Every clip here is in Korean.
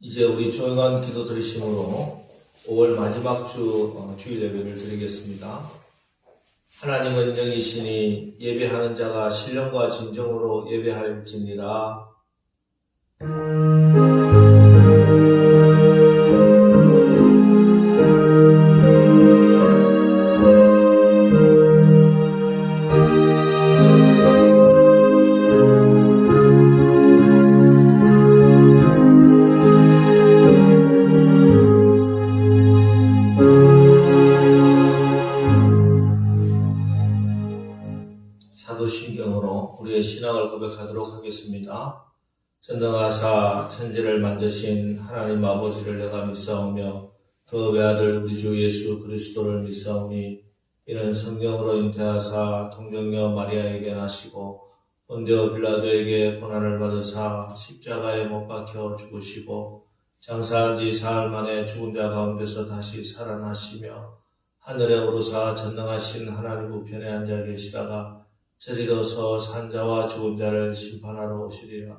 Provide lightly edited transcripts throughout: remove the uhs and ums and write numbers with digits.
이제 우리 조용한 기도 드리심으로 5월 마지막 주일 예배를 드리겠습니다. 하나님은 영이시니 예배하는 자가 신령과 진정으로 예배할지니라. 사도신경으로 우리의 신앙을 고백하도록 하겠습니다. 전능하사 천지를 만드신 하나님 아버지를 내가 믿사오며 그 외아들 우리 주 예수 그리스도를 믿사오니 이는 성령으로 잉태하사 동정녀 마리아에게 나시고 본디오 빌라도에게 고난을 받으사 십자가에 못 박혀 죽으시고 장사한 지 사흘 만에 죽은 자 가운데서 다시 살아나시며 하늘에 오르사 전능하신 하나님 우편에 앉아 계시다가 저리로서 산자와 죽은 자를 심판하러 오시리라.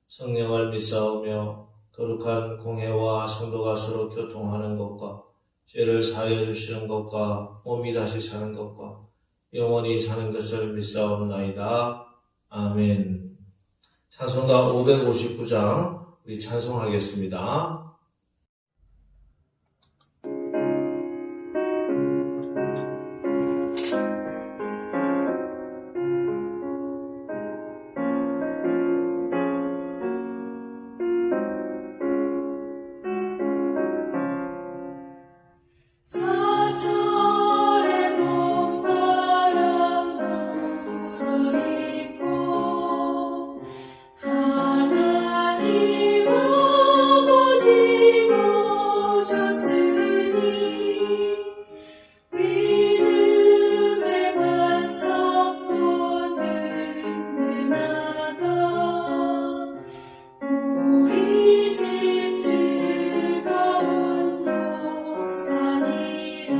성령을 믿사오며 거룩한 공회와 성도가 서로 교통하는 것과 죄를 사하여 주시는 것과 몸이 다시 사는 것과 영원히 사는 것을 믿사옵나이다. 아멘. 찬송가 559장 우리 찬송하겠습니다. 사철의 봄바람 불어있고 하나님 아버지 모셨으니 믿음의 반석도 든든하다. 우리 집 즐거운 동산이라.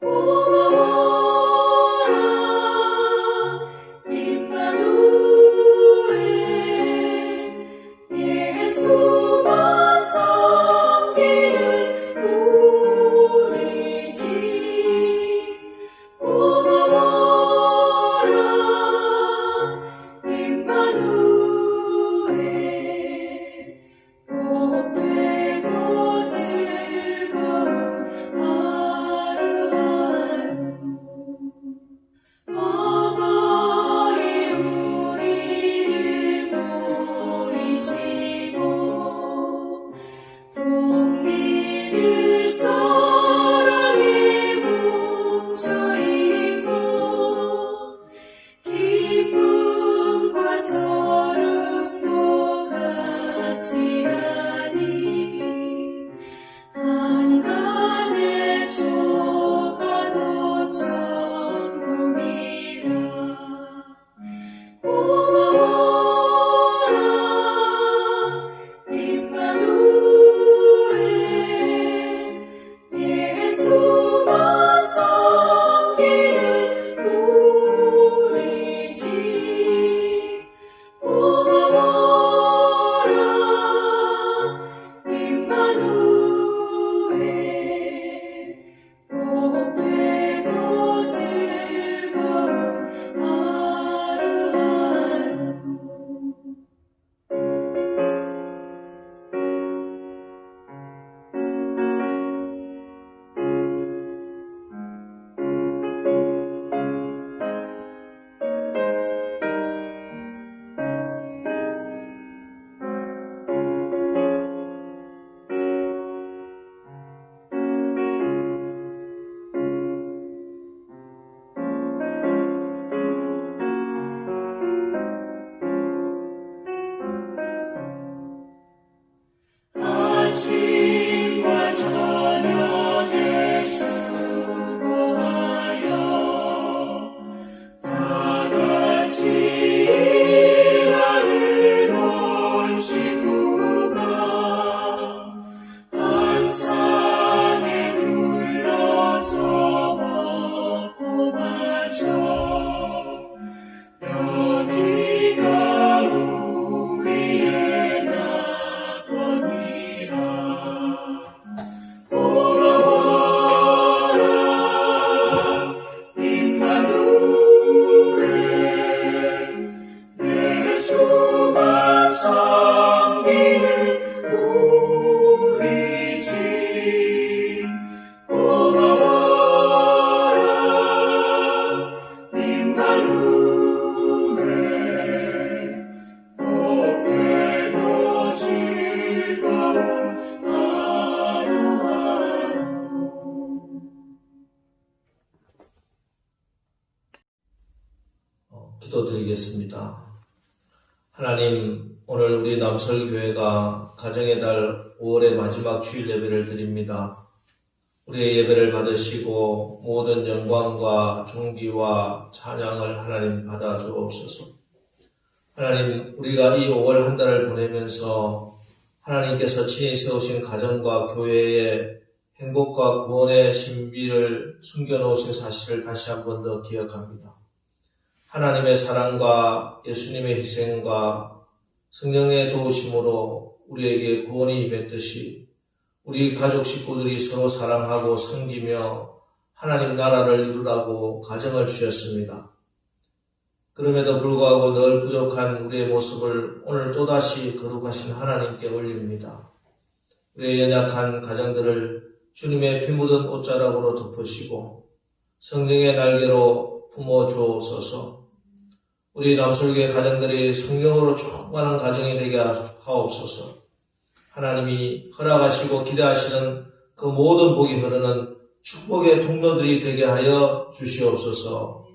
고마워라 임마누엘 예수만 섬기는 우리 집. 고마워라 임마누엘 복되고 즐거운 하루하루. 어버이 우리를 보이시고 동기들 사랑에 뭉쳐있고 기쁨과 서름도 같이 하니 한간의 조가도 천국이라. 고마워라 임마누엘 예수만 섬기는 우리 집. 고마워라 임마누엘 복되고 즐거운 하루하루. 아침과 저녁에 수고하여 다같이 일하는 온 식구가 한 상에 둘러서 먹고 마셔 여기가 우리의 나라. 예수만 섬기는 우리 집 고마워라 임마누엘 복되고 즐거운 하루하루. 기도드리겠습니다. 하나님, 오늘 우리 남설교회가 가정의 달 5월의 마지막 주일 예배를 드립니다. 우리의 예배를 받으시고 모든 영광과 존귀와 찬양을 하나님 받아 주옵소서. 하나님, 우리가 이 5월 한 달을 보내면서 하나님께서 친히 세우신 가정과 교회의 행복과 구원의 신비를 숨겨놓으신 사실을 다시 한 번 더 기억합니다. 하나님의 사랑과 예수님의 희생과 성령의 도우심으로 우리에게 구원이 임했듯이 우리 가족 식구들이 서로 사랑하고 섬기며 하나님 나라를 이루라고 가정을 주셨습니다. 그럼에도 불구하고 늘 부족한 우리의 모습을 오늘 또다시 거룩하신 하나님께 올립니다. 우리의 연약한 가정들을 주님의 피 묻은 옷자락으로 덮으시고 성령의 날개로 품어 주옵소서. 우리 남설교회 가정들이 성령으로 충만한 가정이 되게 하옵소서. 하나님이 허락하시고 기대하시는 그 모든 복이 흐르는 축복의 통로들이 되게 하여 주시옵소서.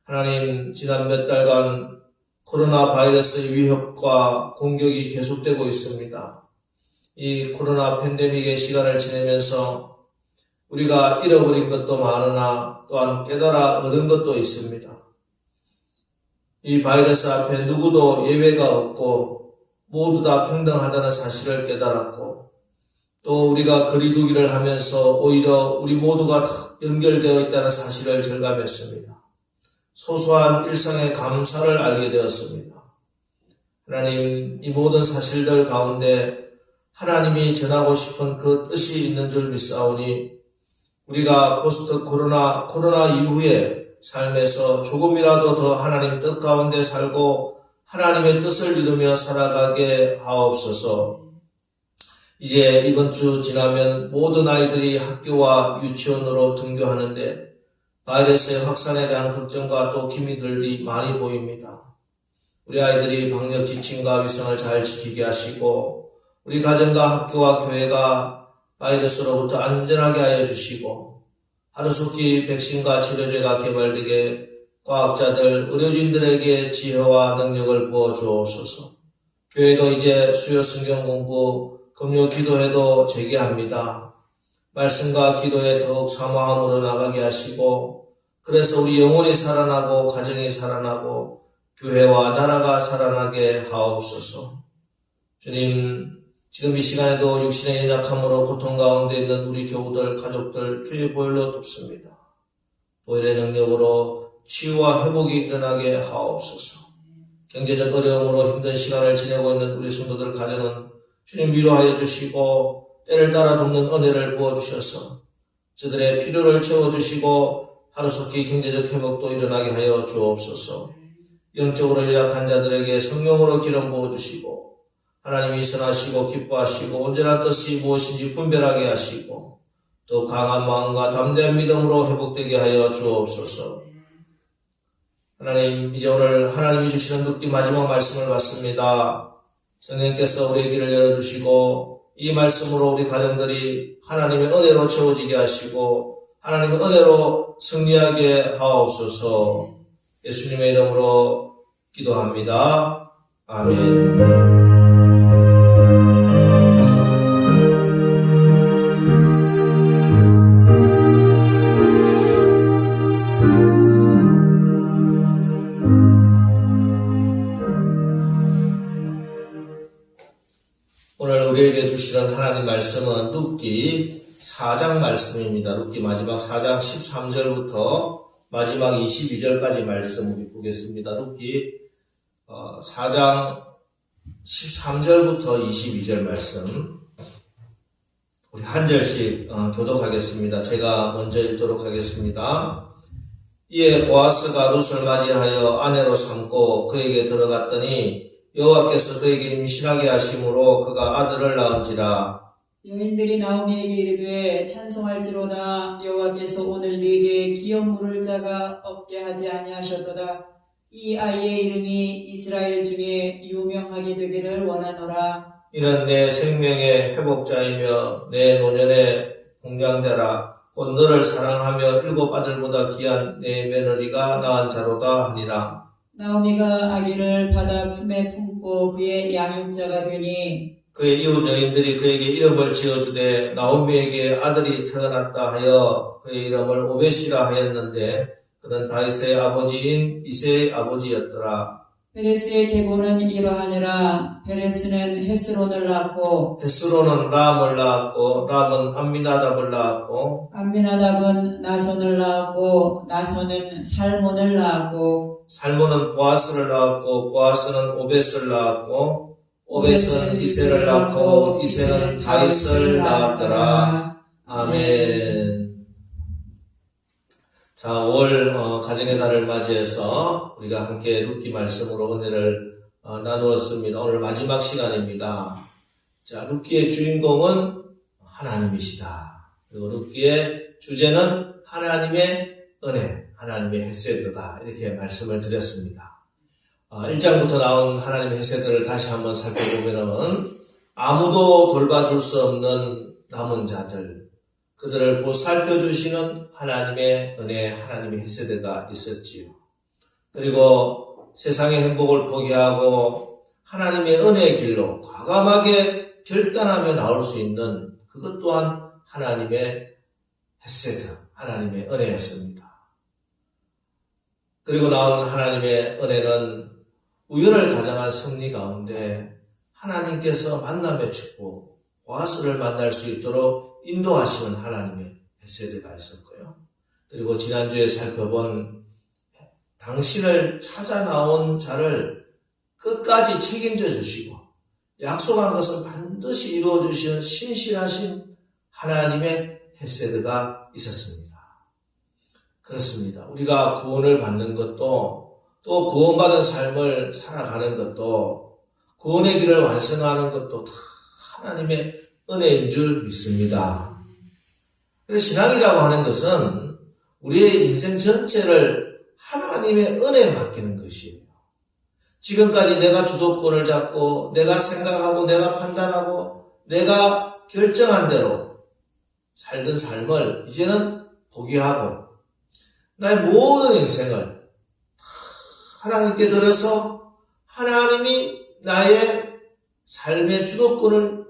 하나님, 지난 몇 달간 코로나 바이러스의 위협과 공격이 계속되고 있습니다. 이 코로나 팬데믹의 시간을 지내면서 우리가 잃어버린 것도 많으나 또한 깨달아 얻은 것도 있습니다. 이 바이러스 앞에 누구도 예외가 없고 모두 다 평등하다는 사실을 깨달았고, 또 우리가 거리두기를 하면서 오히려 우리 모두가 연결되어 있다는 사실을 절감했습니다. 소소한 일상의 감사를 알게 되었습니다. 하나님, 이 모든 사실들 가운데 하나님이 전하고 싶은 그 뜻이 있는 줄 믿사오니 우리가 포스트 코로나 이후에 삶에서 조금이라도 더 하나님 뜻 가운데 살고 하나님의 뜻을 이루며 살아가게 하옵소서. 이제 이번 주 지나면 모든 아이들이 학교와 유치원으로 등교하는데 바이러스의 확산에 대한 걱정과 또 기미들이 많이 보입니다. 우리 아이들이 방역 지침과 위생을 잘 지키게 하시고 우리 가정과 학교와 교회가 바이러스로부터 안전하게 하여 주시고 하루속히 백신과 치료제가 개발되게 과학자들, 의료진들에게 지혜와 능력을 부어 주옵소서. 교회도 이제 수요 성경 공부, 금요 기도회도 재개합니다. 말씀과 기도에 더욱 사모함으로 나가게 하시고 그래서 우리 영혼이 살아나고 가정이 살아나고 교회와 나라가 살아나게 하옵소서. 주님, 지금 이 시간에도 육신의 연약함으로 고통 가운데 있는 우리 교우들, 가족들 주의 보혈로 돕습니다. 보혈의 능력으로 치유와 회복이 일어나게 하옵소서. 경제적 어려움으로 힘든 시간을 지내고 있는 우리 성도들 가정은 주님 위로하여 주시고 때를 따라 돕는 은혜를 부어주셔서 저들의 필요를 채워주시고 하루속히 경제적 회복도 일어나게 하여 주옵소서. 영적으로 연약한 자들에게 성령으로 기름 부어주시고 하나님이 선하시고 기뻐하시고 온전한 뜻이 무엇인지 분별하게 하시고 또 강한 마음과 담대한 믿음으로 회복되게 하여 주옵소서. 하나님, 이제 오늘 하나님이 주시는 묵디 마지막 말씀을 받습니다. 성령께서 우리의 길을 열어주시고 이 말씀으로 우리 가정들이 하나님의 은혜로 채워지게 하시고 하나님의 은혜로 승리하게 하옵소서. 예수님의 이름으로 기도합니다. 아멘. 오늘 우리에게 주시는 하나님 말씀은 룻기 4장 말씀입니다. 룻기 마지막 4장 13절부터 마지막 22절까지 말씀 우리 보겠습니다. 룻기 4장 13절부터 22절 말씀 우리 한 절씩 교독하겠습니다. 제가 먼저 읽도록 하겠습니다. 이에 보아스가 룻을 맞이하여 아내로 삼고 그에게 들어갔더니 여호와께서 그에게 임신하게 하심으로 그가 아들을 낳은지라. 여인들이 나오미에게 이르되 찬송할지로다. 여호와께서 오늘 네게 기업 물을 자가 없게 하지 아니하셨도다. 이 아이의 이름이 이스라엘 중에 유명하게 되기를 원하노라. 이는 내 생명의 회복자이며 내 노년의 공양자라. 곧 너를 사랑하며 7 아들보다 귀한 내 며느리가 낳은 자로다 하니라. 나오미가 아기를 받아 품에 품고 그의 양육자가 되니 그의 이웃 여인들이 그에게 이름을 지어주되 나오미에게 아들이 태어났다 하여 그의 이름을 오벳이라 하였는데 그는 다윗의 아버지인 이새의 아버지였더라. 베레스의 계보는 이러하니라. 베레스는 헤스론을 낳고 헤스론은 람을 낳았고 람은 암미나답을 낳았고 암미나답은 나손을 낳았고 나손은 살몬을 낳았고 살몬은 보아스를 낳았고 보아스는 오벳을 낳았고 오벳은 이새를 낳고 이새는 다윗을 낳았더라. 아멘. 자, 5월 가정의 달을 맞이해서 우리가 함께 룻기 말씀으로 은혜를 나누었습니다. 오늘 마지막 시간입니다. 자, 룻기의 주인공은 하나님이시다. 그리고 룻기의 주제는 하나님의 은혜, 하나님의 헤세드다. 이렇게 말씀을 드렸습니다. 1장부터 나온 하나님의 헤세드를 다시 한번 살펴보면은 아무도 돌봐줄 수 없는 남은 자들, 그들을 보살펴주시는 하나님의 은혜, 하나님의 헤세드가 있었지요. 그리고 세상의 행복을 포기하고 하나님의 은혜의 길로 과감하게 결단하며 나올 수 있는 그것 또한 하나님의 헤세드, 하나님의 은혜였습니다. 그리고 나온 하나님의 은혜는 우연을 가장한 승리 가운데 하나님께서 만남의 축복, 보아스를 만날 수 있도록 인도하시는 하나님의 헤세드가 있었고요. 그리고 지난주에 살펴본 당신을 찾아 나온 자를 끝까지 책임져 주시고 약속한 것은 반드시 이루어 주시는 신실하신 하나님의 헤세드가 있었습니다. 그렇습니다. 우리가 구원을 받는 것도 또 구원받은 삶을 살아가는 것도 구원의 길을 완성하는 것도 다 하나님의 은혜인 줄 믿습니다. 그래서 신앙이라고 하는 것은 우리의 인생 전체를 하나님의 은혜에 맡기는 것이에요. 지금까지 내가 주도권을 잡고 내가 생각하고 내가 판단하고 내가 결정한 대로 살던 삶을 이제는 포기하고 나의 모든 인생을 하나님께 드려서 하나님이 나의 삶의 주도권을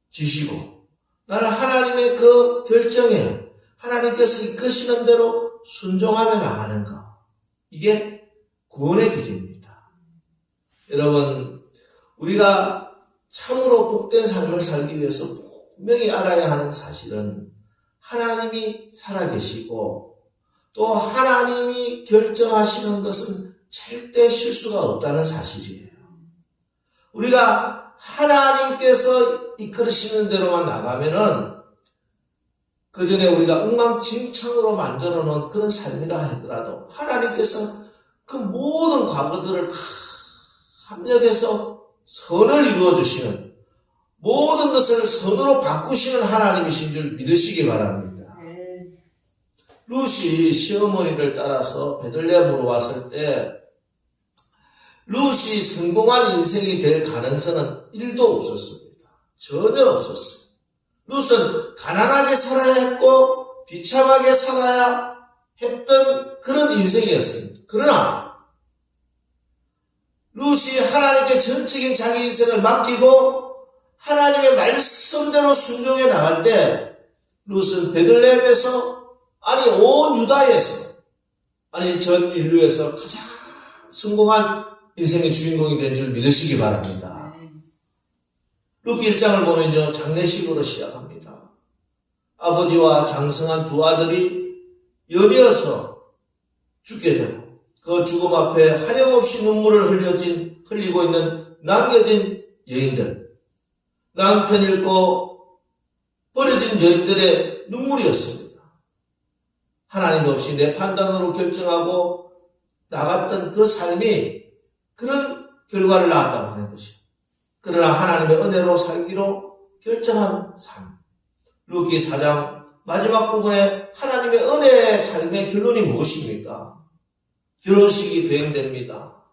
주시고 나는 하나님의 그 결정에 하나님께서 이끄시는 대로 순종하며 나가는 것, 이게 구원의 길입니다. 여러분, 우리가 참으로 복된 삶을 살기 위해서 분명히 알아야 하는 사실은 하나님이 살아계시고 또 하나님이 결정하시는 것은 절대 실수가 없다는 사실이에요. 우리가 하나님께서 이끌으시는 대로만 나가면은 그 전에 우리가 엉망진창으로 만들어 놓은 그런 삶이라 하더라도 하나님께서 그 모든 과거들을 다 합력해서 선을 이루어 주시는 모든 것을 선으로 바꾸시는 하나님이신 줄 믿으시기 바랍니다. 룻이 시어머니를 따라서 베들레헴으로 왔을 때 룻이 성공한 인생이 될 가능성은 1도 없었습니다. 전혀 없었어요. 룻은 가난하게 살아야 했고 비참하게 살아야 했던 그런 인생이었습니다. 그러나 룻이 하나님께 전적인 자기 인생을 맡기고 하나님의 말씀대로 순종해 나갈 때 룻은 베들레헴에서 아니 온 유다에서 아니 전 인류에서 가장 성공한 인생의 주인공이 된 줄 믿으시기 바랍니다. 룻기 1장을 보면요, 장례식으로 시작합니다. 아버지와 장성한 두 아들이 연이어서 죽게 되고 그 죽음 앞에 하염없이 눈물을 흘리고 있는 남겨진 여인들, 남편 잃고 버려진 여인들의 눈물이었습니다. 하나님 없이 내 판단으로 결정하고 나갔던 그 삶이 그런 결과를 낳았다고 하는 것이요. 그러나 하나님의 은혜로 살기로 결정한 삶. 루키 4장 마지막 부분에 하나님의 은혜의 삶의 결론이 무엇입니까? 결혼식이 거행됩니다.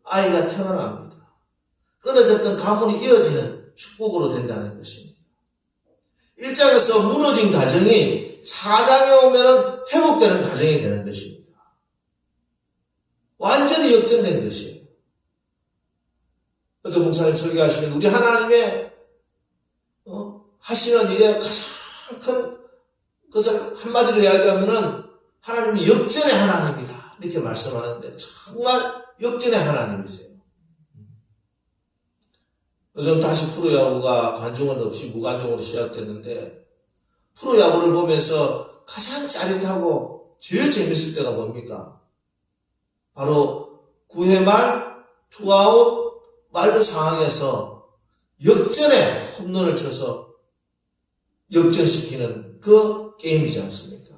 아이가 태어납니다. 끊어졌던 가문이 이어지는 축복으로 된다는 것입니다. 1장에서 무너진 가정이 4장에 오면은 회복되는 가정이 되는 것입니다. 완전히 역전된 것이에요. 어떤 목사님 설교하시면 우리 하나님의 하시는 일에 가장 큰 것을 한마디로 이야기하면은 하나님이 역전의 하나님이다 이렇게 말씀하는데 정말 역전의 하나님이세요. 요즘 다시 프로야구가 관중은 없이 무관중으로 시작됐는데 프로야구를 보면서 가장 짜릿하고 제일 재밌을 때가 뭡니까? 바로 9회 말 투아웃 말도 상황에서 역전의 홈런을 쳐서 역전시키는 그 게임이지 않습니까?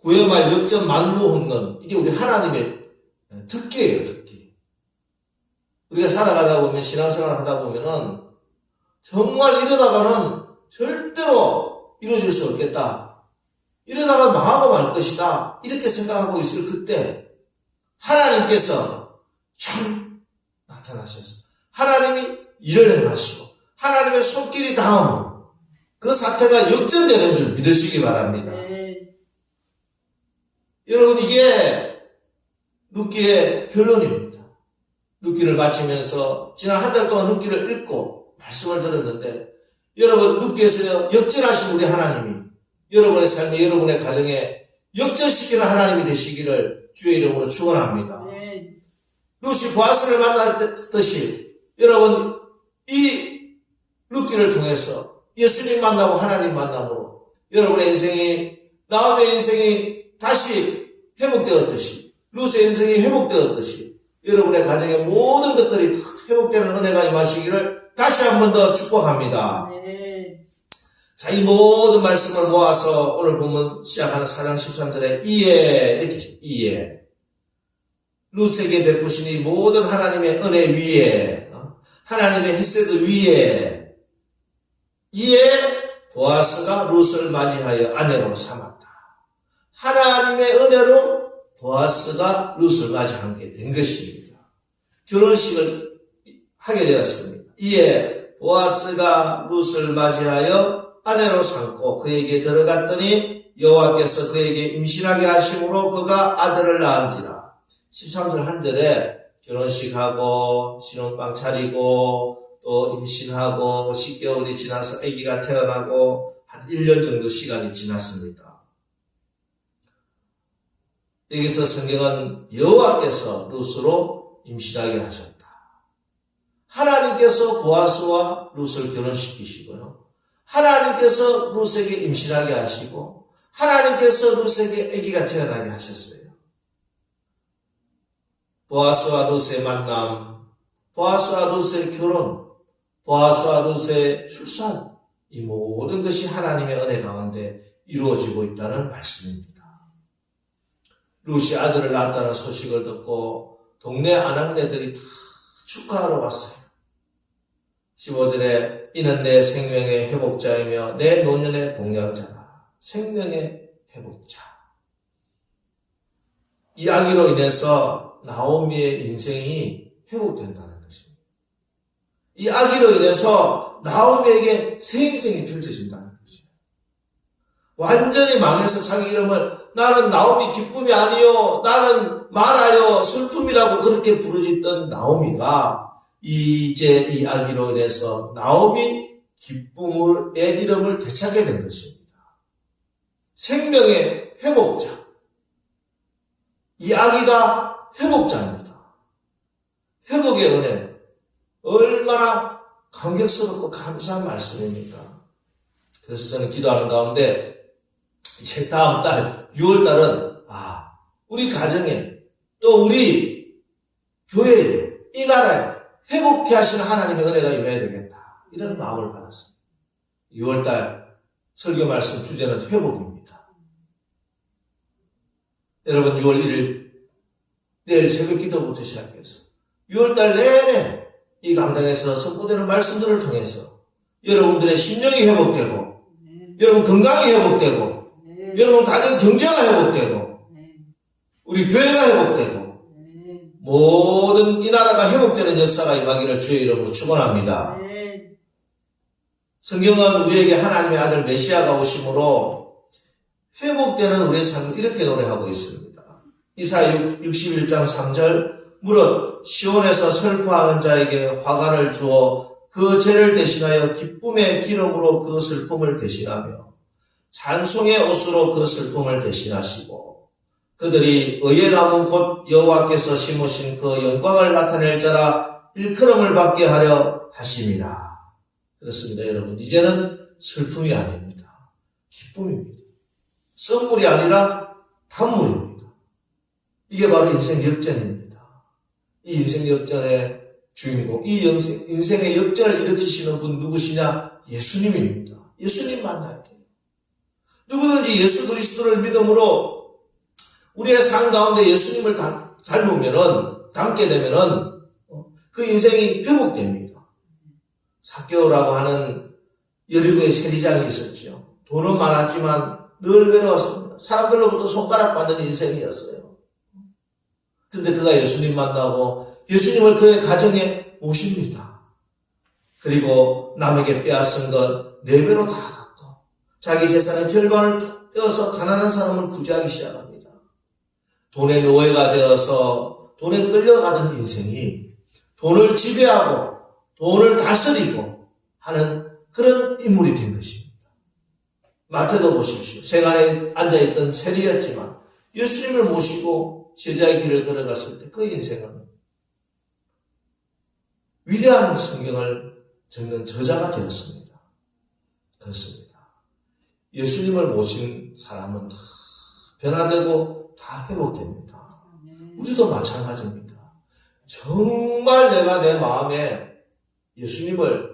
9회 말 역전 만루 홈런, 이게 우리 하나님의 특기예요, 특기. 우리가 살아가다 보면, 신앙생활을 하다 보면은 정말 이러다가는 절대로 이루어질 수 없겠다, 이러다가 망하고 말 것이다 이렇게 생각하고 있을 그때 하나님께서 참 나타나셨어. 하나님이 일을 행하시고 하나님의 손길이 닿으면 그 사태가 역전되는 줄 믿으시기 바랍니다. 여러분, 이게 룻기의 결론입니다. 룻기를 마치면서 지난 한 달 동안 룻기를 읽고 말씀을 들었는데, 여러분, 룻기에서 역전하신 우리 하나님이 여러분의 삶에, 여러분의 가정에 역전시키는 하나님이 되시기를 주의 이름으로 축원합니다. 룻이 보아스를 만났듯이 여러분, 이 룻기를 통해서 예수님 만나고 하나님 만남으로 여러분의 인생이, 나오미의 인생이 다시 회복되었듯이, 룻의 인생이 회복되었듯이 여러분의 가정의 모든 것들이 다 회복되는 은혜가 임하시기를 다시 한 번 더 축복합니다. 자, 이 모든 말씀을 모아서 오늘 본문 시작하는 4장 13절에 이에, 이렇게, 이에. 룻에게 베푸신 이 모든 하나님의 은혜 위에, 하나님의 헤세드 위에, 이에 보아스가 룻을 맞이하여 아내로 삼았다. 하나님의 은혜로 보아스가 룻을 맞이하게 된 것입니다. 결혼식을 하게 되었습니다. 이에 보아스가 룻을 맞이하여 아내로 삼고 그에게 들어갔더니 여호와께서 그에게 임신하게 하심으로 그가 아들을 낳은지라. 13절 한 절에 결혼식하고 신혼방 차리고 또 임신하고 10개월이 지나서 아기가 태어나고 한 1년 정도 시간이 지났습니다. 여기서 성경은 여호와께서 룻으로 임신하게 하셨다. 하나님께서 보아스와 룻을 결혼시키시고요. 하나님께서 룻에게 임신하게 하시고 하나님께서 룻에게 아기가 태어나게 하셨어요. 보아스와 룻의 만남, 보아스와 룻의 결혼, 보아스와 룻의 출산, 이 모든 것이 하나님의 은혜 가운데 이루어지고 있다는 말씀입니다. 룻이 아들을 낳았다는 소식을 듣고 동네 아낙네들이 다 축하하러 왔어요. 15절에 이는 내 생명의 회복자이며 내 노년의 복량자다. 생명의 회복자. 이 아기로 인해서 나오미의 인생이 회복된다는 것입니다. 이 아기로 인해서 나오미에게 새 인생이 펼쳐진다는 것입니다. 완전히 망해서 자기 이름을 나는 나오미 기쁨이 아니요, 나는 마라요, 슬픔이라고 그렇게 부르짖던 나오미가 이제 이 아기로 인해서 나오미 기쁨의 이름을 되찾게 된 것입니다. 생명의 회복자. 이 아기가 회복자입니다. 회복의 은혜. 얼마나 감격스럽고 감사한 말씀입니까? 그래서 저는 기도하는 가운데 이제 다음 달 6월달은 우리 가정에 또 우리 교회에 이 나라에 회복케 하시는 하나님의 은혜가 임해야 되겠다. 이런 마음을 받았습니다. 6월달 설교 말씀 주제는 회복입니다. 여러분 6월 1일 내일 새벽 기도부터 시작해서 6월달 내내 이 강당에서 선포되는 말씀들을 통해서 여러분들의 심령이 회복되고 여러분 건강이 회복되고 여러분 가정 경제가 회복되고 우리 교회가 회복되고 모든 이 나라가 회복되는 역사가 임하기를 주의 이름으로 축원합니다. 성경은 우리에게 하나님의 아들 메시아가 오심으로 회복되는 우리의 삶을 이렇게 노래하고 있습니다. 이사야 61장 3절 무릇 시온에서 슬퍼하는 자에게 화관을 주어 그 죄를 대신하여 기쁨의 기름으로 그 슬픔을 대신하며 찬송의 옷으로 그 슬픔을 대신하시고 그들이 의의 나무 곧 여호와께서 심으신 그 영광을 나타낼 자라 일컬음을 받게 하려 하심이라. 그렇습니다, 여러분. 이제는 슬픔이 아닙니다. 기쁨입니다. 썸물이 아니라 단물입니다. 이게 바로 인생 역전입니다. 이 인생 역전의 주인공, 이 인생의 역전을 일으키시는 분 누구시냐? 예수님입니다. 예수님 만나야 돼요. 누구든지 예수 그리스도를 믿음으로 우리의 삶 가운데 예수님을 닮게 되면은 그 인생이 회복됩니다. 삭개오라고 하는 여리고의 세리장이 있었죠. 돈은 많았지만 늘 외로웠습니다. 사람들로부터 손가락 받는 인생이었어요. 그런데 그가 예수님 만나고 예수님을 그의 가정에 모십니다. 그리고 남에게 빼앗은 것 4배로 다 갚고 자기 재산의 절반을 툭 떼어서 가난한 사람을 구제하기 시작합니다. 돈의 노예가 되어서 돈에 끌려가던 인생이 돈을 지배하고 돈을 다스리고 하는 그런 인물이 된 것입니다. 마태도 보십시오. 세간에 앉아있던 세리였지만 예수님을 모시고 제자의 길을 걸어갔을 때 그 인생은 위대한 성경을 적는 저자가 되었습니다. 그렇습니다. 예수님을 모신 사람은 다 변화되고 다 회복됩니다. 우리도 마찬가지입니다. 정말 내가 내 마음에 예수님을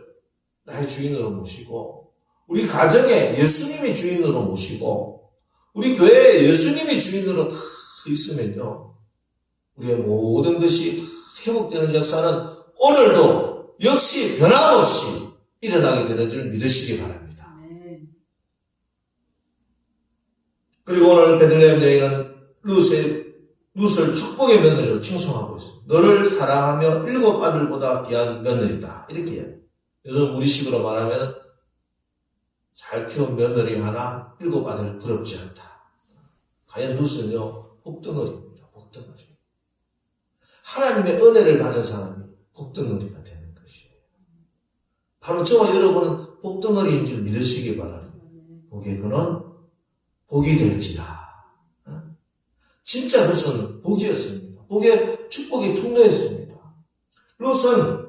나의 주인으로 모시고 우리 가정에 예수님이 주인으로 모시고 우리 교회에 예수님이 주인으로 다 서 있으면요. 우리의 모든 것이 다 회복되는 역사는 오늘도 역시 변함없이 일어나게 되는 줄 믿으시기 바랍니다. 그리고 오늘 베들레헴 여인은 룻을 축복의 며느리로 칭송하고 있습니다. 너를 사랑하며 7 아들보다 귀한 며느리다. 이렇게 해요. 요즘 우리식으로 말하면 잘 키운 며느리 하나 7 아들 부럽지 않다. 과연 룻은요 복덩어리입니다. 복덩어리. 하나님의 은혜를 받은 사람이 복덩어리가 되는 것이에요. 바로 저와 여러분은 복덩어리인 줄 믿으시기 바랍니다. 복의 그는 복이 될지라. 진짜 룻은 복이었습니다. 복의 축복이 통로였습니다. 룻은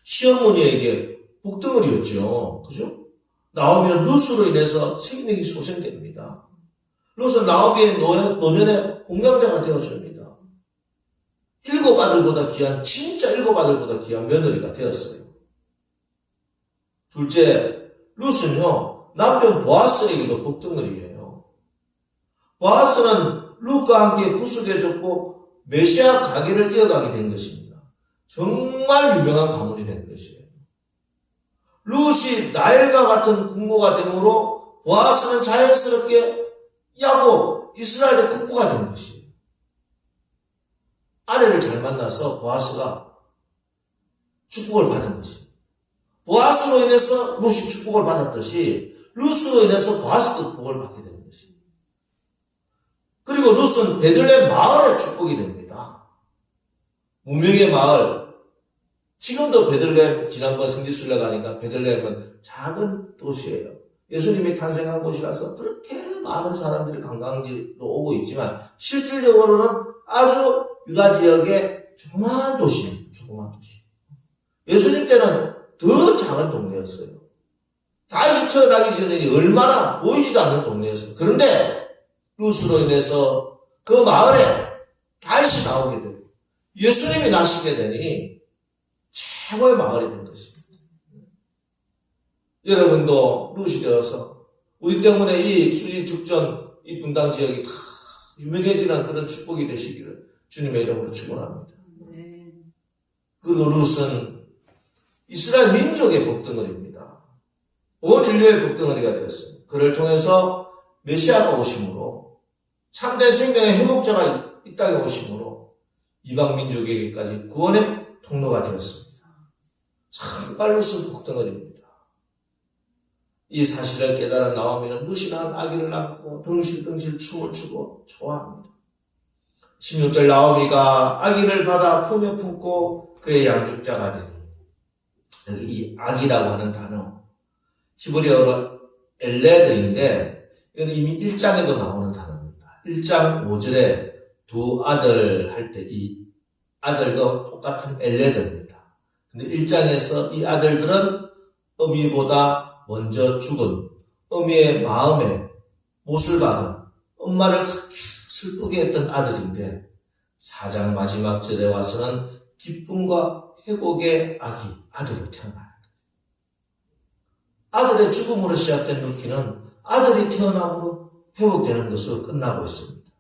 시어머니에게 복덩어리였죠. 그죠? 나오미는 룻으로 인해서 생명이 소생됩니다. 룻은 나오미의 노년의 공양자가 되어줍니다. 7 아들보다 귀한, 진짜 7 아들보다 귀한 며느리가 되었어요. 둘째, 룻은요, 남편 보아스에게도 복덩어리예요. 보아스는 룻과 함께 구속해줬고 메시아 가게를 이어가게 된 것입니다. 정말 유명한 가문이 된 것이에요. 룻이 나일과 같은 국모가 되므로 보아스는 자연스럽게 야곱, 이스라엘의 국부가 된 것이에요. 아내를 잘 만나서 보아스가 축복을 받은 것이에요. 보아스로 인해서 룻이 축복을 받았듯이 룻으로 인해서 보아스도 복을 받게 된 것이에요. 그리고 룻은 베들레헴 마을의 축복이 됩니다. 문명의 마을. 지금도 베들레헴, 지난번 성지순례 가니까 베들레헴은 작은 도시예요. 예수님이 탄생한 곳이라서 그렇게 많은 사람들이 관광지로 오고 있지만 실질적으로는 아주 유다 지역의 조그마한 도시입니다. 조그마한 도시. 예수님 때는 더 작은 동네였어요. 다시 태어나기 전에 얼마나 보이지도 않는 동네였어요. 그런데 룻으로 인해서 그 마을에 다시 나오게 되고 예수님이 나시게 되니 최고의 마을이 된 것입니다. 여러분도 룻이 되어서 우리 때문에 이 수지 축전, 이 분당 지역이 다 유명해지는 그런 축복이 되시기를 주님의 이름으로 축원합니다. 그리고 룻은 이스라엘 민족의 복덩어리입니다. 온 인류의 복덩어리가 되었습니다. 그를 통해서 메시아가 오심으로 참된 생명의 회복자가 이 땅에 오심으로 이방 민족에게까지 구원의 통로가 되었습니다. 정말 룻은 복덩어리입니다. 이 사실을 깨달은 나오미는 무신한 아기를 낳고 덩실덩실 춤을 추고 좋아합니다. 16절 나오미가 아기를 받아 품에 품고 그의 양육자가 되니, 여기 이 아기라고 하는 단어 히브리어로 엘레드인데 이건 이미 1장에도 나오는 단어입니다. 1장 5절에 두 아들 할 때 이 아들도 똑같은 엘레드입니다. 근데 1장에서 이 아들들은 어미보다 먼저 죽은 어미의 마음에 못을 박은 엄마를 슬프게 했던 아들인데 4장 마지막 절에 와서는 기쁨과 회복의 아들로 태어나는 거예요. 아들의 죽음으로 시작된 룻기는 아들이 태어남으로 회복되는 것으로 끝나고 있습니다.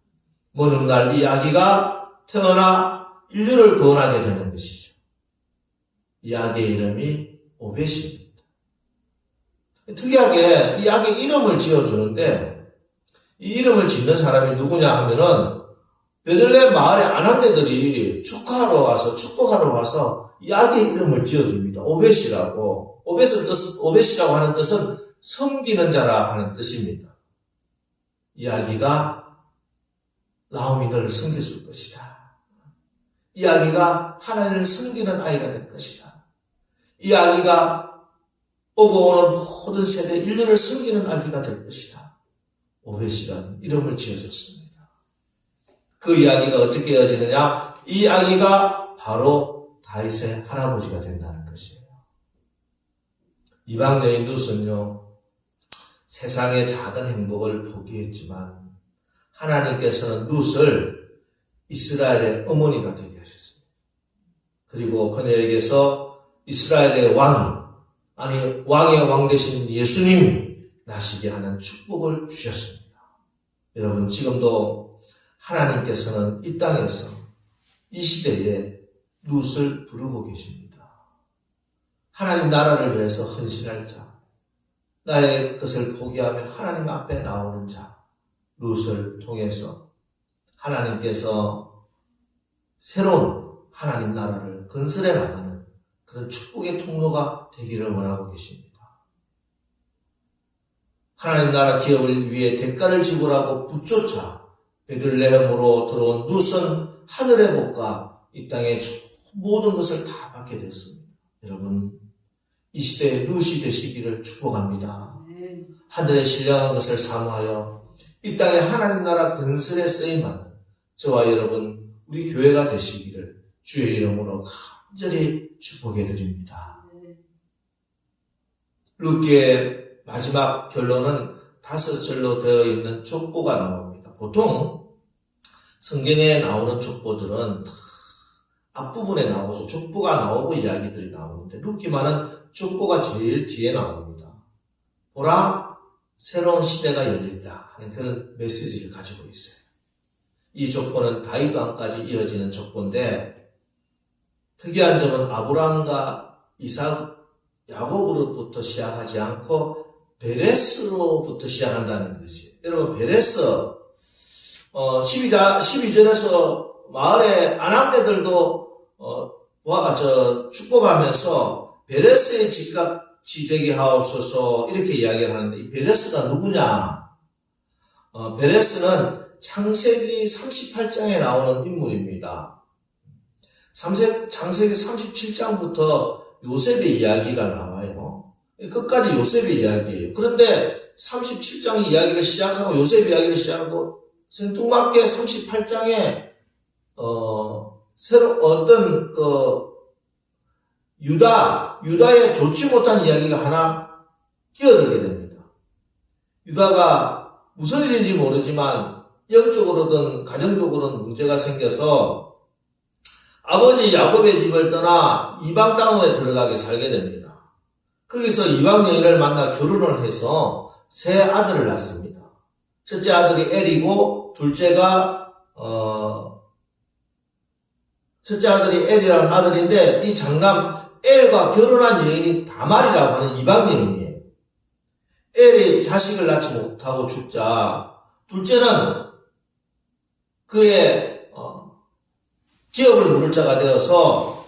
어느 날 이 아기가 태어나 인류를 구원하게 되는 것이죠. 이 아기의 이름이 오벳입니다. 특이하게 이 아기 이름을 지어주는데 이 이름을 짓는 사람이 누구냐 하면은 베들레헴 마을의 아낙네들이 축복하러 와서 이 아기의 이름을 지어줍니다. 오벳이라고. 오벳이라고 하는 뜻은 섬기는 자라 하는 뜻입니다. 이 아기가 나오미 너를 섬겨줄 것이다. 이 아기가 하나님을 섬기는 아이가 될 것이다. 이 아기가 오고 오는 모든 세대 인류를 섬기는 아기가 될 것이다. 오벳이라는 이름을 지어줬습니다. 그 이야기가 어떻게 이어지느냐? 이 아기가 바로 다윗의 할아버지가 된다는 것이에요. 이방 여인 룻은요, 세상의 작은 행복을 포기했지만 하나님께서는 룻을 이스라엘의 어머니가 되게 하셨습니다. 그리고 그녀에게서 이스라엘의 왕의 왕 되신 예수님 나시게 하는 축복을 주셨습니다. 여러분, 지금도 하나님께서는 이 땅에서 이 시대에 룻을 부르고 계십니다. 하나님 나라를 위해서 헌신할 자, 나의 것을 포기하며 하나님 앞에 나오는 자, 룻을 통해서 하나님께서 새로운 하나님 나라를 건설해 나가는 그런 축복의 통로가 되기를 원하고 계십니다. 하나님 나라 기업을 위해 대가를 지불하고 붙조차 베들레헴으로 들어온 룻은 하늘의 복과 이 땅의 모든 것을 다 받게 됐습니다. 여러분, 이 시대에 룻이 되시기를 축복합니다. 하늘의 신령한 것을 사모하여 이 땅에 하나님 나라 건설에 쓰임받는 저와 여러분, 우리 교회가 되시기를 주의 이름으로 간절히 축복해 드립니다. 룻기의 마지막 결론은 5절로 되어 있는 족보가 나옵니다. 보통 성경에 나오는 족보들은 앞부분에 나오죠. 족보가 나오고 이야기들이 나오는데 룻기만은 족보가 제일 뒤에 나옵니다. 보라, 새로운 시대가 열린다 하는 그런 메시지를 가지고 있어요. 이 족보는 다윗 왕까지 이어지는 족보인데 특이한 점은 아브라함과 이삭, 야곱으로부터 시작하지 않고 베레스로부터 시작한다는 것이. 여러분, 베레스 12절에서 마을의 아낙네들도 축복하면서 베레스의 집같이 되게 하옵소서 이렇게 이야기를 하는데, 이 베레스가 누구냐? 베레스는 창세기 38장에 나오는 인물입니다. 창세기 37장부터 요셉의 이야기가 나와요. 끝까지 요셉의 이야기예요. 그런데 37장 이야기를 시작하고 요셉 이야기를 시작하고 생뚱맞게 38장에 새로 어떤 유다의 좋지 못한 이야기가 하나 끼어들게 됩니다. 유다가 무슨 일인지 모르지만 영적으로든 가정적으로든 문제가 생겨서 아버지 야곱의 집을 떠나 이방 땅에 들어가게 살게 됩니다. 거기서 이방 여인을 만나 결혼을 해서 세 아들을 낳습니다. 첫째 아들이 엘이고, 첫째 아들이 엘이라는 아들인데, 이 장남 엘과 결혼한 여인이 다말이라고 하는 이방 여인이에요. 엘이 자식을 낳지 못하고 죽자, 둘째는 그의 기업을 물을 자가 되어서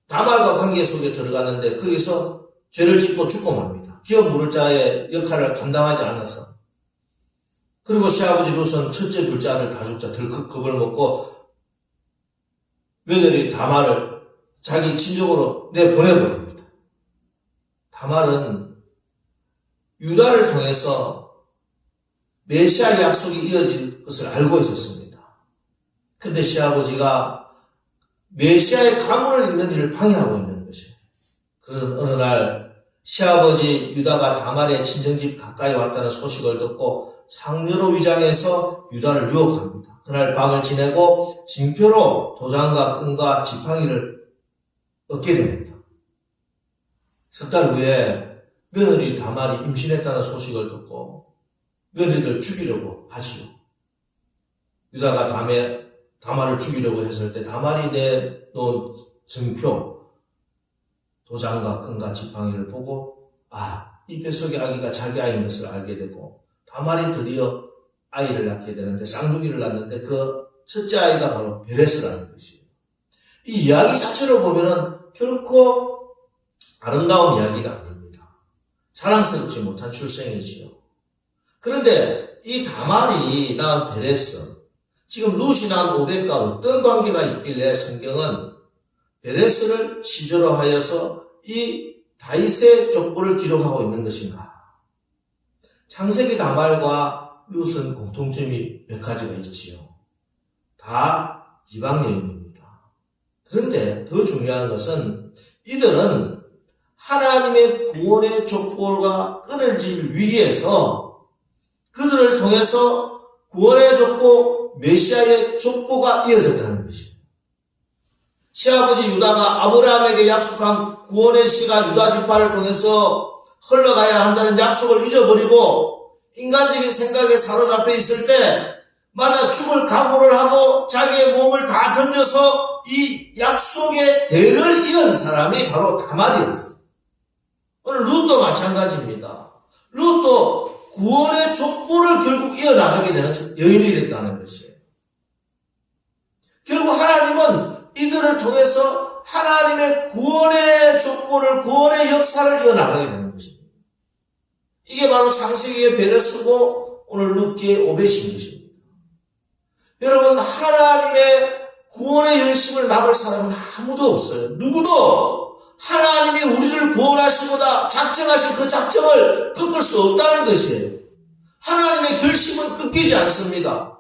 다말과 관계 속에 들어갔는데 거기서 죄를 짓고 죽고 맙니다. 기업 물을 자의 역할을 감당하지 않아서. 그리고 시아버지 롯은 첫째, 둘째 아들 다 죽자 덜컥 겁을 먹고 며느리 다말을 자기 친족으로 내보내버립니다. 다말은 유다를 통해서 메시아의 약속이 이어질 것을 알고 있었습니다. 근데 시아버지가 메시아의 가문을 잇는 일을 방해하고 있는 것이에요. 그런 어느 날 시아버지 유다가 다말의 친정집 가까이 왔다는 소식을 듣고 상녀로 위장해서 유다를 유혹합니다. 그날 밤을 지내고 징표로 도장과 끈과 지팡이를 얻게 됩니다. 석 달 후에 며느리 다말이 임신했다는 소식을 듣고 며느리를 죽이려고 하지요. 유다가 다말을 죽이려고 했을 때 다말이 내놓은 증표, 도장과 끈과 지팡이를 보고 이 뱃속의 아기가 자기 아이인 것을 알게 되고 다말이 드디어 아이를 낳게 되는데 쌍둥이를 낳는데 그 첫째 아이가 바로 베레스라는 것이에요. 이 이야기 자체로 보면은 결코 아름다운 이야기가 아닙니다. 자랑스럽지 못한 출생이지요. 그런데 이 다말이 낳은 베레스, 지금 룻이 낳은 오벳과 어떤 관계가 있길래 성경은 베레스를 시조로 하여서 이 다윗의 족보를 기록하고 있는 것인가? 창세기 다말과 룻은 공통점이 몇 가지가 있지요. 다 이방 여인입니다. 그런데 더 중요한 것은 이들은 하나님의 구원의 족보가 끊어질 위기에서 그들을 통해서 구원의 족보, 메시아의 족보가 이어졌다는 것입니다. 시아버지 유다가 아브라함에게 약속한 구원의 씨가 유다 지파를 통해서 흘러가야 한다는 약속을 잊어버리고 인간적인 생각에 사로잡혀 있을 때 마다 죽을 각오를 하고 자기의 몸을 다 던져서 이 약속의 대를 이은 사람이 바로 다말이었어요. 오늘 룻도 마찬가지입니다. 룻도 구원의 족보를 결국 이어나가게 되는 여인이 됐다는 것이에요. 결국 하나님은 이들을 통해서 하나님의 구원의 족보를, 구원의 역사를 이어나가게 되는 것입니다. 이게 바로 창세기의 베레스고 오늘 룻기의 오벳인 것입니다. 여러분, 하나님의 구원의 열심을 막을 사람은 아무도 없어요. 누구도 하나님이 우리를 구원하시고자 작정하신 그 작정을 꺾을 수 없다는 것이에요. 하나님의 결심은 꺾이지 않습니다.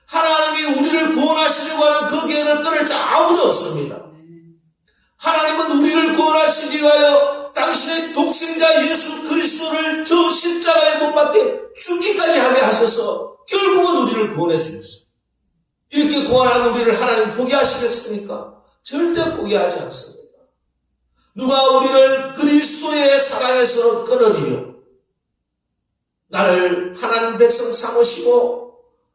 하나님이 우리를 구원하시려고 하는 그 계획을 끊을 자 아무도 없습니다. 하나님은 우리를 구원하시기 위하여 당신의 독생자 예수 그리스도를 저 십자가에 못 박게 죽기까지 하게 하셔서 결국은 우리를 구원해 주셨어요. 이렇게 구원한 우리를 하나님 포기하시겠습니까? 절대 포기하지 않습니다. 누가 우리를 그리스도의 사랑에서 끊어지요? 나를 하나님 백성 삼으시고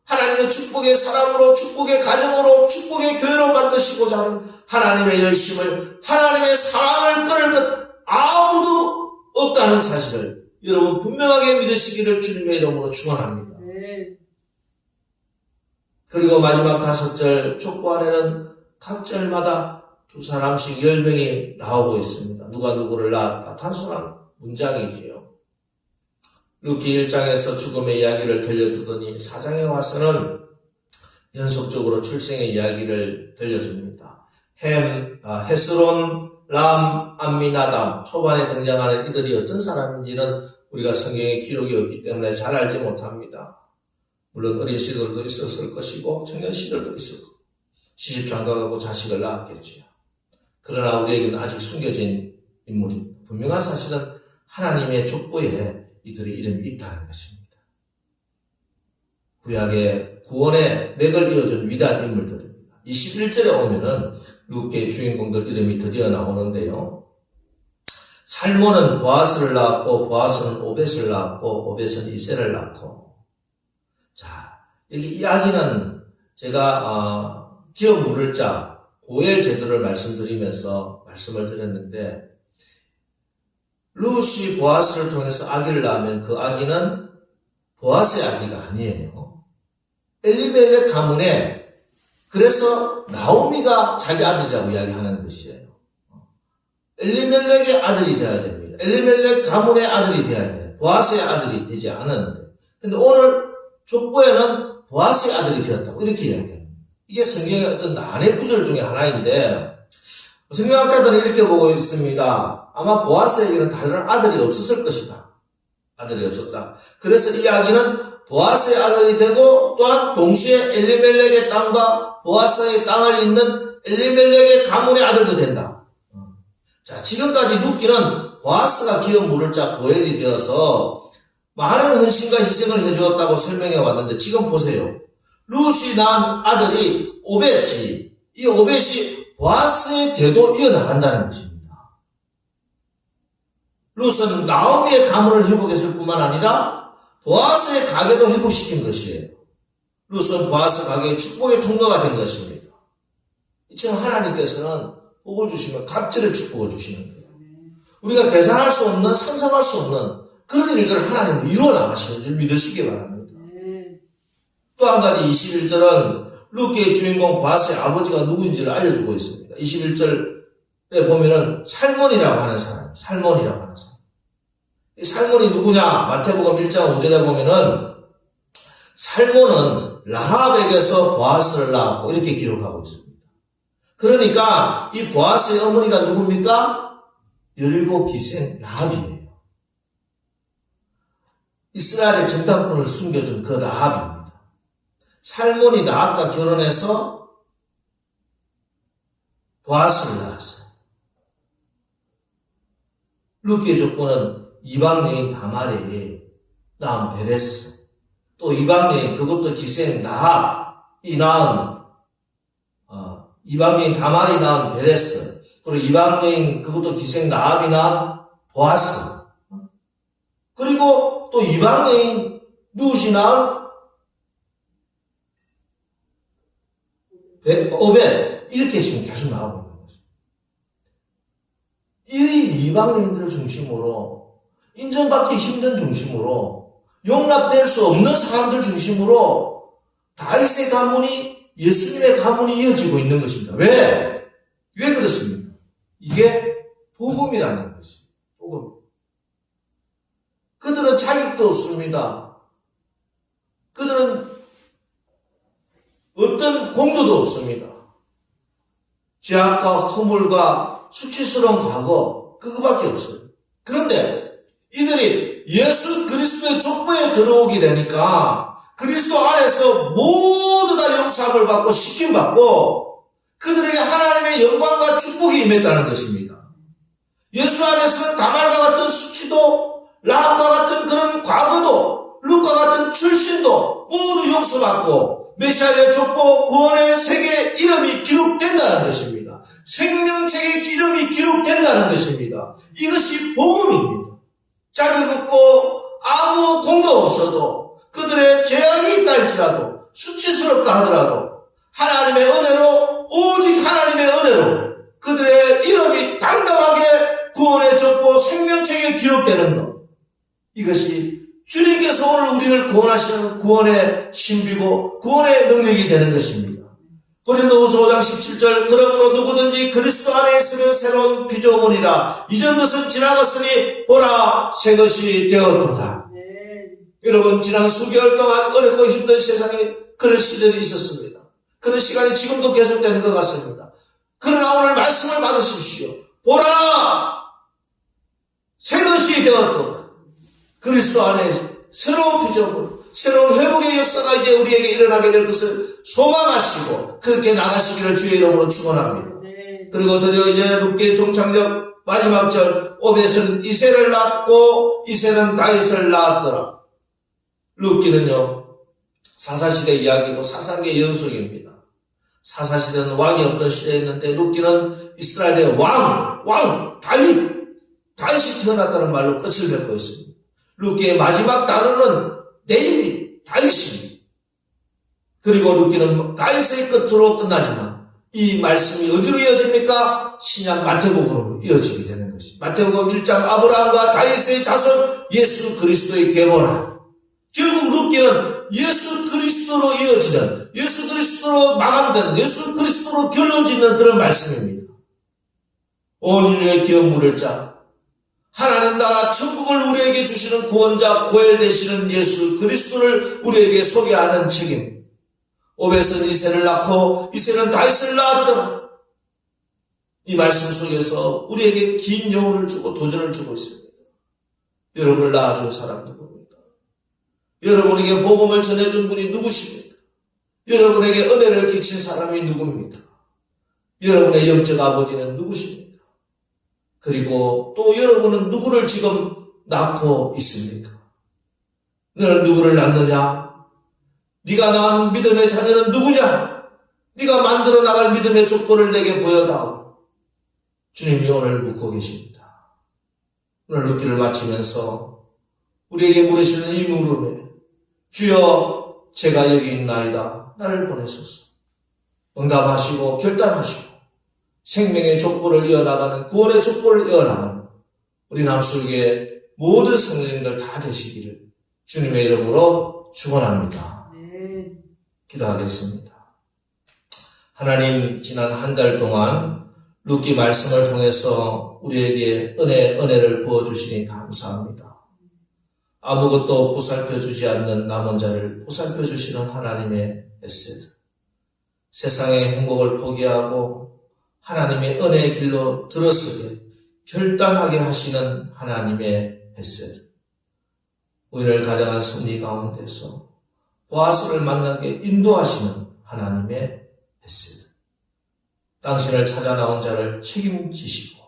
하나님의 축복의 사랑으로, 축복의 가정으로, 축복의 교회로 만드시고자 하는 하나님의 열심을, 하나님의 사랑을 끊을 것 아무도 없다는 사실을 여러분 분명하게 믿으시기를 주님의 이름으로 축원합니다. 그리고 마지막 5절 족보 안에는 각 절마다 2사람씩 10명이 나오고 있습니다. 누가 누구를 낳았다. 단순한 문장이지요. 룻기 1장에서 죽음의 이야기를 들려주더니 4장에 와서는 연속적으로 출생의 이야기를 들려줍니다. 헤스론, 람, 암미나담, 초반에 등장하는 이들이 어떤 사람인지는 우리가 성경에 기록이 없기 때문에 잘 알지 못합니다. 물론 어린 시절도 있었을 것이고 청년 시절도 있었고 시집장가가고 자식을 낳았겠지요. 그러나 우리에게는 아직 숨겨진 인물입니다. 분명한 사실은 하나님의 족보에 이들의 이름이 있다는 것입니다. 구약의 구원의 맥을 이어준 위대한 인물들입니다. 21절에 오면은 룻기의 주인공들 이름이 드디어 나오는데요. 살몬은 보아스를 낳았고 보아스는 오벳을 낳았고 오벳은 이새를 낳고. 자, 여기 이야기는 제가 기업 물을 자 고엘 제도를 말씀드리면서 말씀을 드렸는데, 룻이 보아스를 통해서 아기를 낳으면 그 아기는 보아스의 아기가 아니에요. 엘리멜렉 가문에, 그래서 나오미가 자기 아들이라고 이야기하는 것이에요. 엘리멜렉의 아들이 되어야 됩니다. 엘리멜렉 가문의 아들이 되어야 돼요. 보아스의 아들이 되지 않았는데. 근데 오늘 족보에는 보아스의 아들이 되었다고 이렇게 이야기합니다. 이게 성경의 어떤 난해 구절 중에 하나인데, 성경학자들은 이렇게 보고 있습니다. 아마 보아스에게는 다른 아들이 없었을 것이다. 아들이 없었다. 그래서 이 아기는 보아스의 아들이 되고, 또한 동시에 엘리멜렉의 땅과 보아스의 땅을 잇는 엘리멜렉의 가문의 아들도 된다. 자, 지금까지 룻기는 보아스가 기업 물을 자 고엘이 되어서 많은 헌신과 희생을 해주었다고 설명해 왔는데, 지금 보세요. 룻이 낳은 아들이 오벳이, 이 오벳이 보아스의 대도 이어나간다는 것입니다. 룻은 나오미의 가문을 회복했을 뿐만 아니라 보아스의 가게도 회복시킨 것이에요. 룻은 보아스 가게의 축복의 통로가 된 것입니다. 이처럼 하나님께서는 복을 주시면 갑절의 축복을 주시는 거예요. 우리가 계산할 수 없는, 상상할 수 없는 그런 일들을 하나님은 이루어 나가시는 줄 믿으시기 바랍니다. 또 한 가지 21절은 룻기의 주인공 보아스의 아버지가 누구인지를 알려주고 있습니다. 21절에 보면은 살몬이라고 하는 사람, 살몬이라고 하는 사람. 이 살몬이 누구냐? 마태복음 1장 5절에 보면은 살몬은 라합에게서 보아스를 낳았고 이렇게 기록하고 있습니다. 그러니까 이 보아스의 어머니가 누굽니까? 17기생 라합이에요. 이스라엘의 정탐꾼을 숨겨준 그 라합입니다. 살몬이 라합과 결혼해서 보아스를 낳았어요. 룻기의 족보는 이방 여인 다말이 낳은 베레스, 또 이방 여인 그것도 기생 라합이 낳은 이방 여인 다말이 낳은 베레스, 그리고 이방 여인 그것도 기생 라합이 낳은 보아스, 그리고 또 이방 여인 룻이 낳은 오벳, 이렇게 지금 계속 나오고 있는 거죠. 이 이방인들을 중심으로, 인정받기 힘든 중심으로, 용납될 수 없는 사람들 중심으로 다윗의 가문이, 예수님의 가문이 이어지고 있는 것입니다. 왜? 왜 그렇습니까? 이게 복음이라는 것이에요. 복음. 그들은 자격도 없습니다. 그들은 어떤 공로도 없습니다. 죄악과 허물과 수치스러운 과거, 그거밖에 없어요. 그런데 이들이 예수 그리스도의 족보에 들어오게 되니까 그리스도 안에서 모두 다 용서함을 받고 씻김받고 그들에게 하나님의 영광과 축복이 임했다는 것입니다. 예수 안에서는 다말과 같은 수치도, 라합과 같은 그런 과거도, 룻과 같은 출신도 모두 용서받고 메시아의 족보 구원의 세계 이름이 기록된다는 것입니다. 생명책의 이름이 기록된다는 것입니다. 이것이 복음입니다. 자격 없고 아무 공로 없어도 그들의 죄악이 있다 할지라도 수치스럽다 하더라도 하나님의 은혜로, 오직 하나님의 은혜로 그들의 이름이 당당하게 구원의 족보 생명책에 기록되는 것, 이것이 주님께서 오늘 우리를 구원하시는 구원의 신비고 구원의 능력이 되는 것입니다. 고린도후서 5장 17절, 그러므로 누구든지 그리스도 안에 있으면 새로운 피조물이라, 이전 것은 지나갔으니 보라 새 것이 되었도다. 여러분, 지난 수개월 동안 어렵고 힘든 세상에 그런 시절이 있었습니다. 그런 시간이 지금도 계속되는 것 같습니다. 그러나 오늘 말씀을 받으십시오. 보라 새 것이 되었도다. 그리스도 안에 새로운 피조물, 새로운 회복의 역사가 이제 우리에게 일어나게 될 것을 소망하시고 그렇게 나가시기를 주의 이름으로 축원합니다. 그리고 드디어 이제 룻기의 종착역 마지막 절, 오벳은 이새를 낳고 이새는 다윗을 낳았더라. 룻기는요, 사사시대 이야기고 사사기의 연속입니다. 사사시대는 왕이 없던 시대였는데 룻기는 이스라엘의 왕, 다윗 다윗이 태어났다는 말로 끝을 맺고 있습니다. 룻기의 마지막 단어는 데이빗, 다윗입니다. 그리고 룻기는 다윗의 끝으로 끝나지만 이 말씀이 어디로 이어집니까? 신약 마태복음으로 이어지게 되는 것입니다. 마태복음 1장 아브라함과 다윗의 자손 예수 그리스도의 계보라. 결국 룻기는 예수 그리스도로 이어지는, 예수 그리스도로 마감되는, 예수 그리스도로 결론짓는 그런 말씀입니다. 온 인류의 기업 물을 자, 하나님 나라 천국을 우리에게 주시는 구원자 고엘 되시는 예수 그리스도를 우리에게 소개하는 책입니다. 오벳은 이새를 낳고 이새는 다윗을 낳았더라. 이 말씀 속에서 우리에게 긴 여운을 주고 도전을 주고 있습니다. 여러분을 낳아준 사람 누구입니까? 여러분에게 복음을 전해준 분이 누구십니까? 여러분에게 은혜를 끼친 사람이 누굽니까? 여러분의 영적 아버지는 누구십니까? 그리고 또 여러분은 누구를 지금 낳고 있습니까? 너는 누구를 낳느냐? 네가 낳은 믿음의 자녀는 누구냐? 네가 만들어 나갈 믿음의 족보를 내게 보여다오. 주님이 오늘 묻고 계십니다. 오늘 룻기를 마치면서 우리에게 물으시는 이 물음에 주여 제가 여기 있나이다. 나를 보내소서. 응답하시고 결단하시고 생명의 족보를 이어나가는, 구원의 족보를 이어나가는 우리 남수국의 모든 성도님들 다 되시기를 주님의 이름으로 축원합니다. 기도하겠습니다. 하나님, 지난 한 달 동안 룻기 말씀을 통해서 우리에게 은혜를 부어주시니 감사합니다. 아무것도 보살펴주지 않는 남은 자를 보살펴주시는 하나님의 에세드, 세상의 행복을 포기하고 하나님의 은혜의 길로 들어서게 결단하게 하시는 하나님의 에세드, 우리를 가장한 섭리 가운데서 보아스를 만나게 인도하시는 하나님의 에세드, 당신을 찾아 나온 자를 책임지시고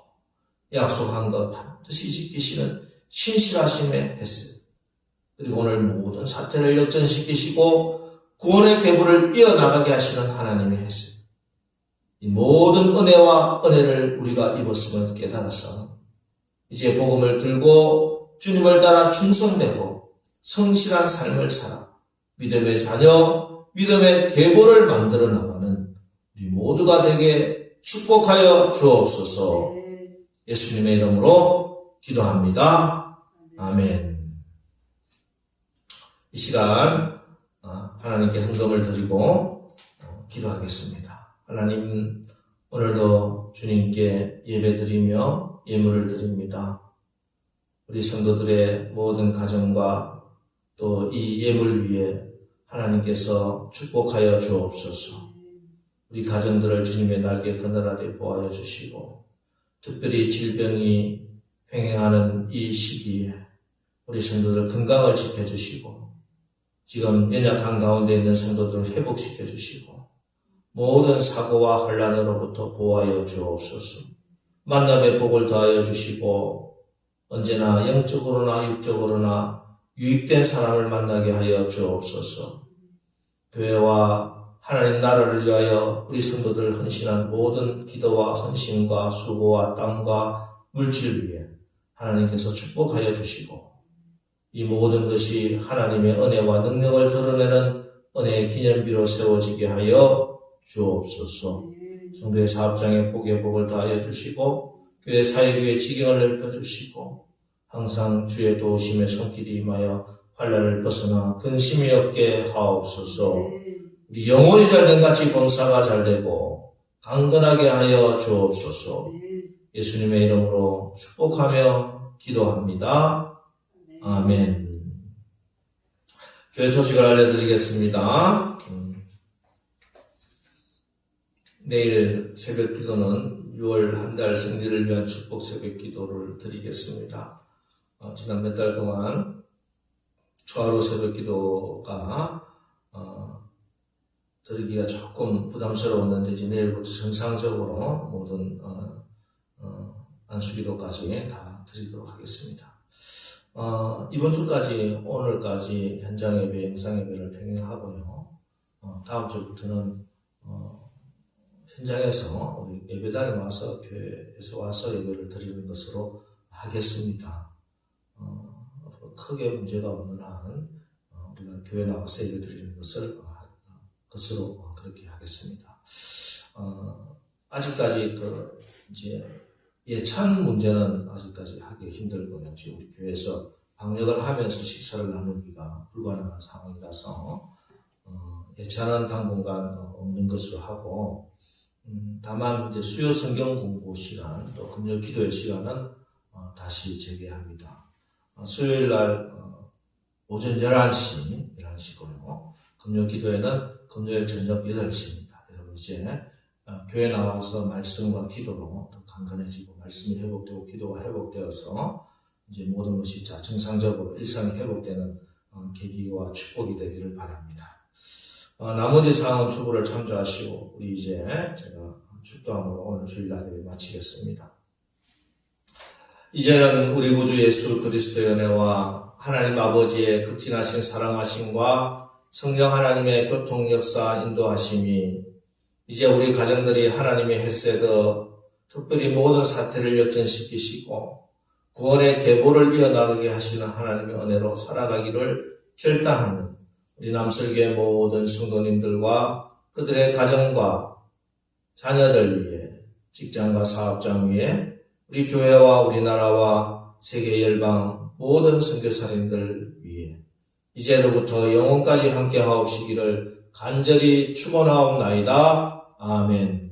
약속한 것 반드시 지키시는 신실하심의 에세드, 그리고 오늘 모든 사태를 역전시키시고 구원의 계보를 이어나가게 하시는 하나님의 에세드, 이 모든 은혜와 은혜를 우리가 입었음을 깨달았사오니 이제 복음을 들고 주님을 따라 충성되고 성실한 삶을 살아 믿음의 자녀, 믿음의 계보를 만들어 나가는 우리 모두가 되게 축복하여 주옵소서. 예수님의 이름으로 기도합니다. 아멘. 이 시간 하나님께 헌금을 드리고 기도하겠습니다. 하나님, 오늘도 주님께 예배드리며 예물을 드립니다. 우리 성도들의 모든 가정과 또 이 예물 위에 하나님께서 축복하여 주옵소서. 우리 가정들을 주님의 날개 그늘 아래 보호하여 주시고, 특별히 질병이 횡행하는 이 시기에 우리 성도들 건강을 지켜주시고, 지금 연약한 가운데 있는 성도들을 회복시켜 주시고, 모든 사고와 혼란으로부터 보호하여 주옵소서. 만남의 복을 더하여 주시고 언제나 영적으로나 육적으로나 유익된 사람을 만나게 하여 주옵소서. 교회와 하나님 나라를 위하여 우리 성도들 헌신한 모든 기도와 헌신과 수고와 땀과 물질 위에 하나님께서 축복하여 주시고, 이 모든 것이 하나님의 은혜와 능력을 드러내는 은혜의 기념비로 세워지게 하여 주옵소서. 성도의 사업장에 복의 복을 다하여 주시고, 교회 사회교회 지경을 넓혀주시고, 항상 주의 도우심의 손길이 임하여 환난을 벗어나 근심이 없게 하옵소서. 우리 영혼이 잘된 같이 봉사가 잘되고 강건하게 하여 주옵소서. 예수님의 이름으로 축복하며 기도합니다. 아멘. 교회 소식을 알려드리겠습니다. 내일 새벽 기도는 6월 한 달 생리를 위한 축복 새벽 기도를 드리겠습니다. 지난 몇 달 동안 초하루 새벽 기도가 드리기가 조금 부담스러웠는데 이제 내일부터 정상적으로 모든 안수기도까지 다 드리도록 하겠습니다. 이번 주까지 오늘까지 현장 예배, 영상 예배를 병행하고요. 다음 주부터는 현장에서 우리 예배당에 와서 교회에서 와서 예배를 드리는 것으로 하겠습니다. 크게 문제가 없는 한 우리가 교회 나와서 예배 드리는 것으로 그렇게 하겠습니다. 아직까지 이제 예찬 문제는 아직까지 하기 힘들고요. 지금 우리 교회에서 방역을 하면서 식사를 나누기가 불가능한 상황이라서 예찬은 당분간 없는 것으로 하고, 다만 이제 수요 성경 공부 시간 또 금요 기도의 시간은 다시 재개합니다. 수요일 날 오전 11시고요. 금요 기도에는 금요일 저녁 8시입니다. 여러분 이제 교회 나와서 말씀과 기도로 더 강건해지고 말씀이 회복되고 기도가 회복되어서 이제 모든 것이 정상적으로 일상이 회복되는 계기와 축복이 되기를 바랍니다. 나머지 사항은 주보를 참조하시고 우리 이제 제가 축도함으로 오늘 주일 예배 마치겠습니다. 이제는 우리 구주 예수 그리스도의 은혜와 하나님 아버지의 극진하신 사랑하심과 성령 하나님의 교통 역사 인도하심이 이제 우리 가정들이 하나님의 헤세드 특별히 모든 사태를 역전시키시고 구원의 계보를 이어나가게 하시는 하나님의 은혜로 살아가기를 결단하는 우리 남설교의 모든 성도님들과 그들의 가정과 자녀들 위해 직장과 사업장 위에 우리 교회와 우리나라와 세계 열방 모든 선교사님들 위해 이제로부터 영원까지 함께 하옵시기를 간절히 축원하옵나이다. 아멘.